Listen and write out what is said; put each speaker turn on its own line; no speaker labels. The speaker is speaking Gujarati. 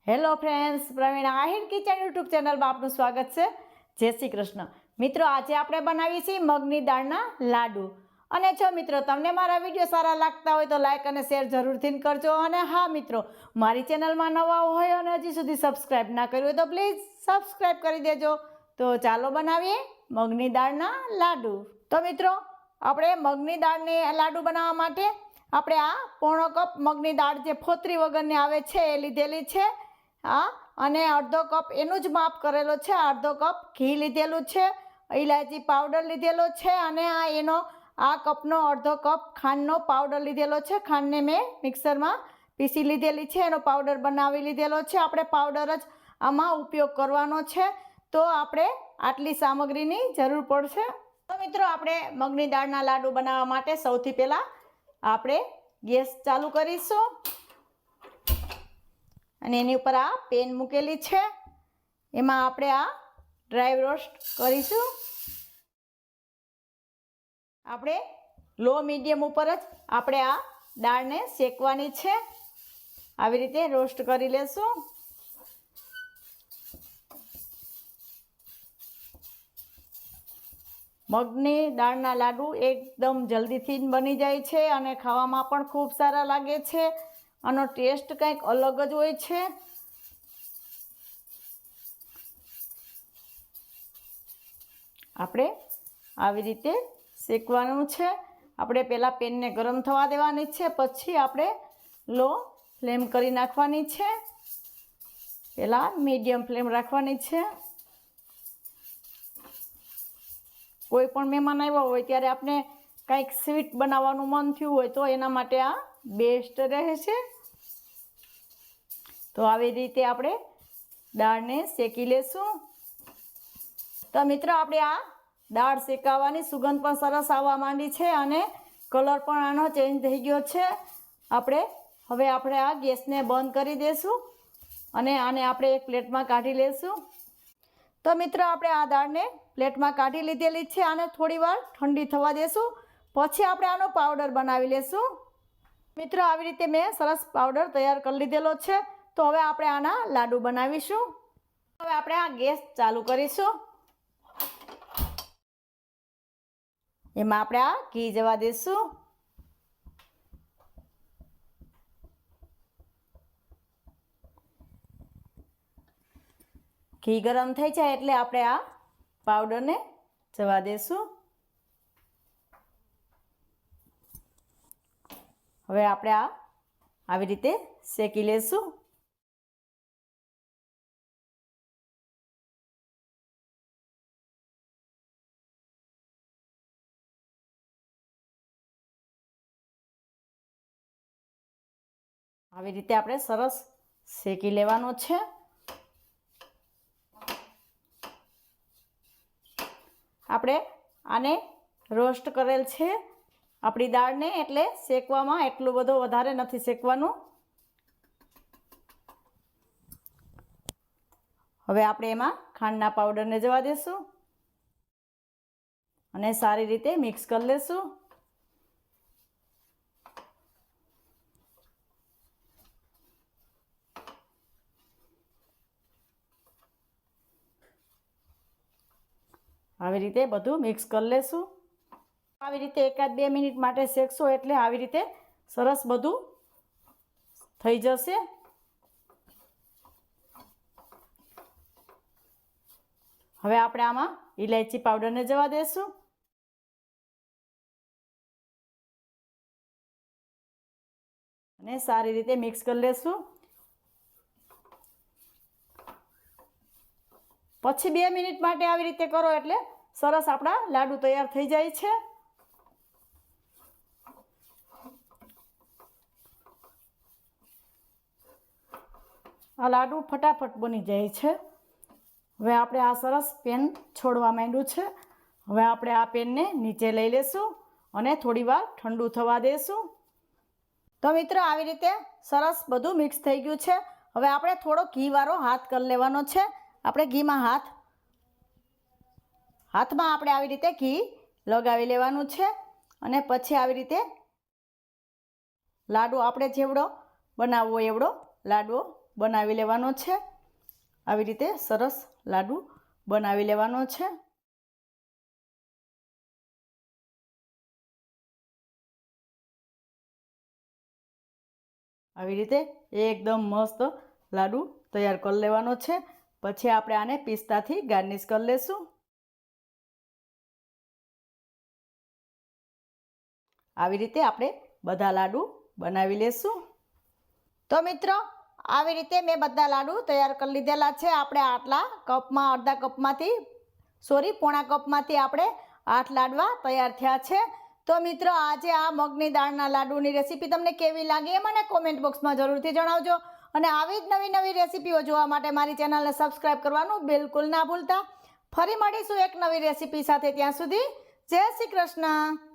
Hello friends, Praveen Ahir kitchen YouTube ચેનલમાં આપનું સ્વાગત છે। જય શ્રી કૃષ્ણ। મિત્રો, આજે આપણે બનાવીએ છીએ મગની દાળના લાડુ। અને જો મિત્રો તમને મારા વિડીયો સારા લાગતા હોય તો લાઇક અને શેર જરૂરથી કરજો। અને હા મિત્રો, મારી ચેનલમાં નવા હોય અને હજી સુધી સબસ્ક્રાઈબ ના કર્યું હોય તો પ્લીઝ સબસ્ક્રાઈબ કરી દેજો। તો ચાલો બનાવીએ મગની દાળના લાડુ। તો મિત્રો, આપણે મગની દાળની લાડુ બનાવવા માટે આપણે આ પોણો કપ મગની દાળ જે ફોતરી વગરની આવે છે એ લીધેલી છે। અને અડધો કપ એનું જ માપ કરેલો છે। અડધો કપ ઘી લીધેલું છે, ઇલાયચી પાવડર લીધેલો છે અને આ કપનો અડધો કપ ખાંડનો પાવડર લીધેલો છે। ખાંડને મેં મિક્સરમાં પીસી લીધેલી છે, એનો પાવડર બનાવી લીધેલો છે। આપણે પાવડર જ આમાં ઉપયોગ કરવાનો છે, તો આપણે આટલી સામગ્રીની જરૂર પડશે। તો મિત્રો, આપણે મગની દાળના લાડુ બનાવવા માટે સૌથી પહેલાં આપણે ગેસ ચાલુ કરીશું અને એની ઉપર આ પેન મૂકેલી છે, એમાં આપણે આ ડ્રાય રોસ્ટ કરીશું। આપણે લો મીડિયમ ઉપર જ આપણે આ દાળને શેકવાની છે। આવી રીતે રોસ્ટ કરી લેશું। મગની દાળના લાડુ એકદમ જલ્દીથી બની જાય છે અને ખાવામાં પણ ખૂબ સારા લાગે છે। આનો ટેસ્ટ કંઈક અલગ જ હોય છે। આપણે આવી રીતે શેકવાનું છે। આપણે પહેલાં પેનને ગરમ થવા દેવાની છે, પછી આપણે લો ફ્લેમ કરી નાખવાની છે। પહેલાં મીડિયમ ફ્લેમ રાખવાની છે। કોઈ પણ મહેમાન આવ્યા હોય ત્યારે આપણે કંઈક સ્વીટ બનાવવાનું મન થયું હોય તો એના માટે આ બેસ્ટ રહેશે। તો આવી રીતે આપણે દાળને શેકી લેશું। તો મિત્રો, આપણે આ દાળ શેકાવાની સુગંધ પણ સરસ આવવા માંડી છે અને કલર પણ આનો ચેન્જ થઈ ગયો છે। હવે આપણે આ ગેસને બંધ કરી દઈશું અને આને આપણે એક પ્લેટમાં કાઢી લઈશું। તો મિત્રો, આપણે આ દાળને પ્લેટમાં કાઢી લીધેલી છે। આને થોડી વાર ઠંડી થવા દેશું, પછી આપણે આનો પાવડર બનાવી લેશું। મિત્રો, આવી રીતે મેં સરસ પાવડર તૈયાર કરી લીધેલો છે। તો હવે આપણે આના લાડુ બનાવીશું। હવે આપણે આ ગેસ ચાલુ કરીશું। એમાં આપણે આ ઘી જવા દઈશું। ઘી ગરમ થઈ જાય એટલે આપણે આ પાવડરને જવા દઈશું। હવે આપણે આવી રીતે શેકી લેશું। આવી રીતે આપણે સરસ શેકી લેવાનો છે। આપણે આને રોસ્ટ કરેલ છે આપણી દાળને, એટલે શેકવામાં એટલું બધું વધારે નથી શેકવાનું। હવે આપણે એમાં ખાંડના પાવડરને જવા દઈશું અને સારી રીતે મિક્સ કરી લેશું। આવી રીતે બધું મિક્સ કરી લેશું। આવી રીતે 1-2 મિનિટ માટે શેકશો એટલે આવી રીતે સરસ બધું થઈ જશે। હવે આપણે આમાં ઇલાયચી પાવડરને જવા દઈશું અને સારી રીતે મિક્સ કરી લેશું। પછી 2 મિનિટ માટે આવી રીતે કરો એટલે સરસ આપણા લાડુ તૈયાર થઈ જાય છે। આ લાડુ ફટાફટ બની જાય છે। હવે આપણે આ સરસ પેન છોડવા માંડ્યું છે। હવે આપણે આ પેનને નીચે લઈ લેશું અને થોડી વાર ઠંડુ થવા દેશું। તો મિત્રો, આવી રીતે સરસ બધું મિક્સ થઈ ગયું છે। હવે આપણે થોડો ઘીવાળો હાથ કરી લેવાનો છે। આપણે ઘીમાં હાથમાં આપણે આવી રીતે ઘી લગાવી લેવાનું છે અને પછી આવી રીતે લાડુ આપણે જેવડો બનાવવો એવડો લાડવો બનાવી લેવાનો છે. આવી રીતે સરસ લાડુ બનાવી લેવાનો છે. આવી રીતે એકદમ મસ્ત લાડુ તૈયાર કરી લેવાનો છે. પછી આપણે આને પિસ્તાથી ગાર્નિશ કરી લેશું. આવી રીતે આપણે બધા લાડુ બનાવી લેશું. તો મિત્રો આવી રીતે મેં બધા લાડુ તૈયાર કરી લીધેલા છે. આપણે આટલા કપમાં અડધા કપમાંથી પોણા કપમાંથી આપણે 8 લાડવા તૈયાર થયા છે. તો મિત્રો આજે આ મગની દાળના લાડુની રેસીપી તમને કેવી લાગી એ મને કોમેન્ટ બોક્સમાં જરૂરથી જણાવજો. અને આવી જ નવી નવી રેસીપીઓ જોવા માટે મારી ચેનલને સબસ્ક્રાઈબ કરવાનું બિલકુલ ના ભૂલતા. ફરી મળીશું એક નવી રેસીપી સાથે. ત્યાં સુધી જય શ્રી કૃષ્ણ.